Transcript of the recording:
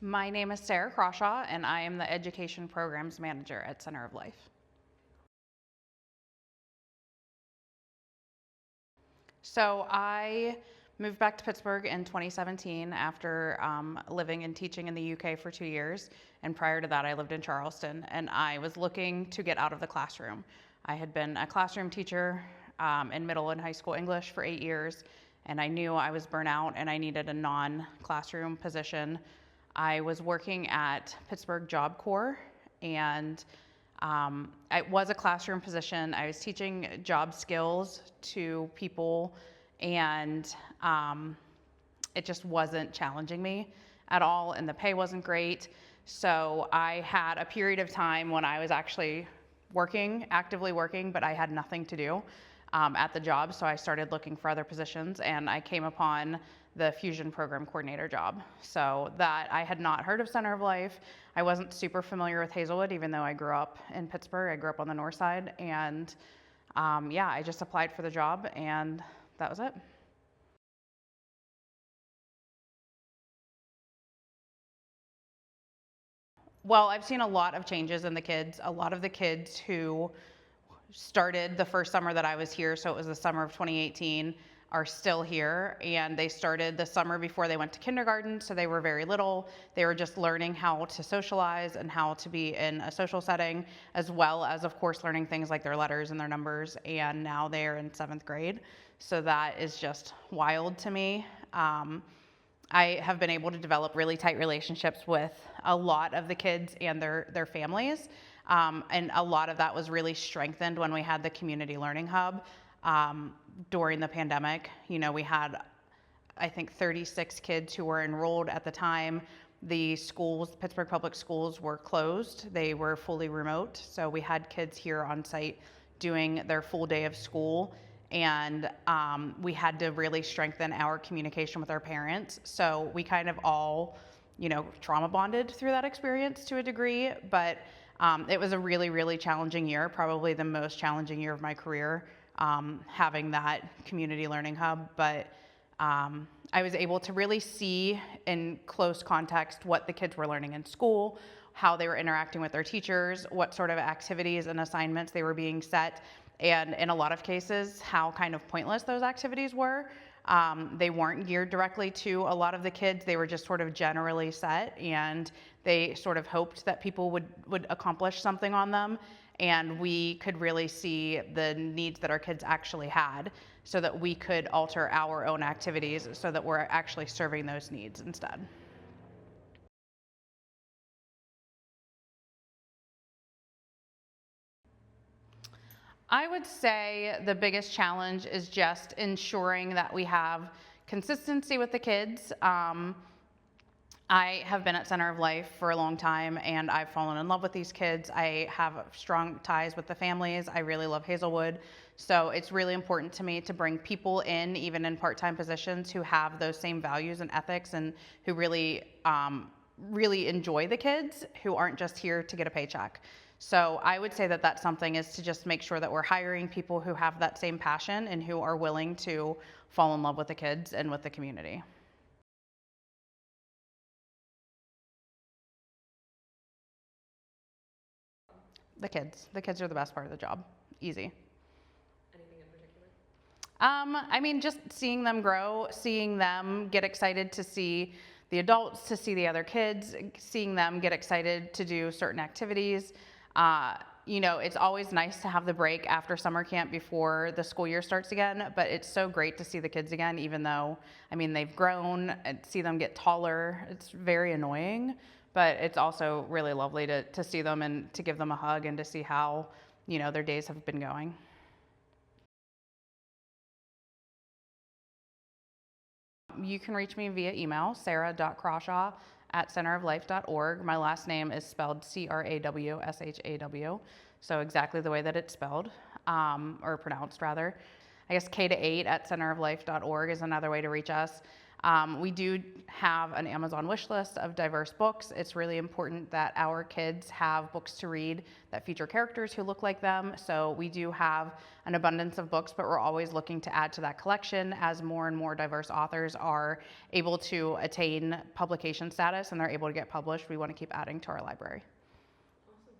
My name is Sarah Crawshaw, and I am the Education Programs Manager at Center of Life. So I moved back to Pittsburgh in 2017 after living and teaching in the UK for 2 years. And prior to that, I lived in Charleston, and I was looking to get out of the classroom. I had been a classroom teacher in middle and high school English for 8 years, and I knew I was burnt out and I needed a non-classroom position. I was working at Pittsburgh Job Corps, and it was a classroom position. I was teaching job skills to people, and it just wasn't challenging me at all, and the pay wasn't great. So I had a period of time when I was actually working, actively working, but I had nothing to do at the job, so I started looking for other positions, and I came upon the Fusion Program Coordinator job. So that I had not heard of Center of Life. I wasn't super familiar with Hazelwood, even though I grew up in Pittsburgh. I grew up on the north side, and yeah, I just applied for the job, and that was it. Well, I've seen a lot of changes in the kids. A lot of the kids who started the first summer that I was here, so it was the summer of 2018, are still here, and they started the summer before they went to kindergarten, so they were very little. They were just learning how to socialize and how to be in a social setting, as well as, of course, learning things like their letters and their numbers, and now they're in 7th grade, so that is just wild to me. I have been able to develop really tight relationships with a lot of the kids and their families, and a lot of that was really strengthened when we had the Community Learning Hub. During the pandemic, you know, we had, I think, 36 kids who were enrolled at the time. The schools, Pittsburgh Public Schools, were closed. They were fully remote, so we had kids here on site doing their full day of school, and we had to really strengthen our communication with our parents. So we kind of all, you know, trauma bonded through that experience to a degree, but it was a really, really challenging year, probably the most challenging year of my career. Having that community learning hub, but I was able to really see in close context what the kids were learning in school, how they were interacting with their teachers, what sort of activities and assignments they were being set, and in a lot of cases, how kind of pointless those activities were. They weren't geared directly to a lot of the kids. They were just sort of generally set, and they sort of hoped that people would accomplish something on them. And we could really see the needs that our kids actually had, so that we could alter our own activities so that we're actually serving those needs instead. I would say the biggest challenge is just ensuring that we have consistency with the kids. I have been at Center of Life for a long time, and I've fallen in love with these kids. I have strong ties with the families. I really love Hazelwood. So it's really important to me to bring people in, even in part-time positions, who have those same values and ethics, and who really, really enjoy the kids, who aren't just here to get a paycheck. So I would say that that's something, is to just make sure that we're hiring people who have that same passion and who are willing to fall in love with the kids and with the community. The kids. The kids are the best part of the job. Easy. Anything in particular? I mean, just seeing them grow, seeing them get excited to see the adults, to see the other kids, seeing them get excited to do certain activities. You know, it's always nice to have the break after summer camp before the school year starts again, but it's so great to see the kids again, even though, I mean, they've grown, and see them get taller. It's very annoying, but it's also really lovely to see them and to give them a hug and to see how, you know, their days have been going. You can reach me via email, sarah.crawshaw@centeroflife.org. My last name is spelled Crawshaw, so exactly the way that it's spelled, or pronounced rather. I guess K-8 at centeroflife.org is another way to reach us. We do have an Amazon wish list of diverse books. It's really important that our kids have books to read that feature characters who look like them. So we do have an abundance of books, but we're always looking to add to that collection as more and more diverse authors are able to attain publication status and they're able to get published. We want to keep adding to our library.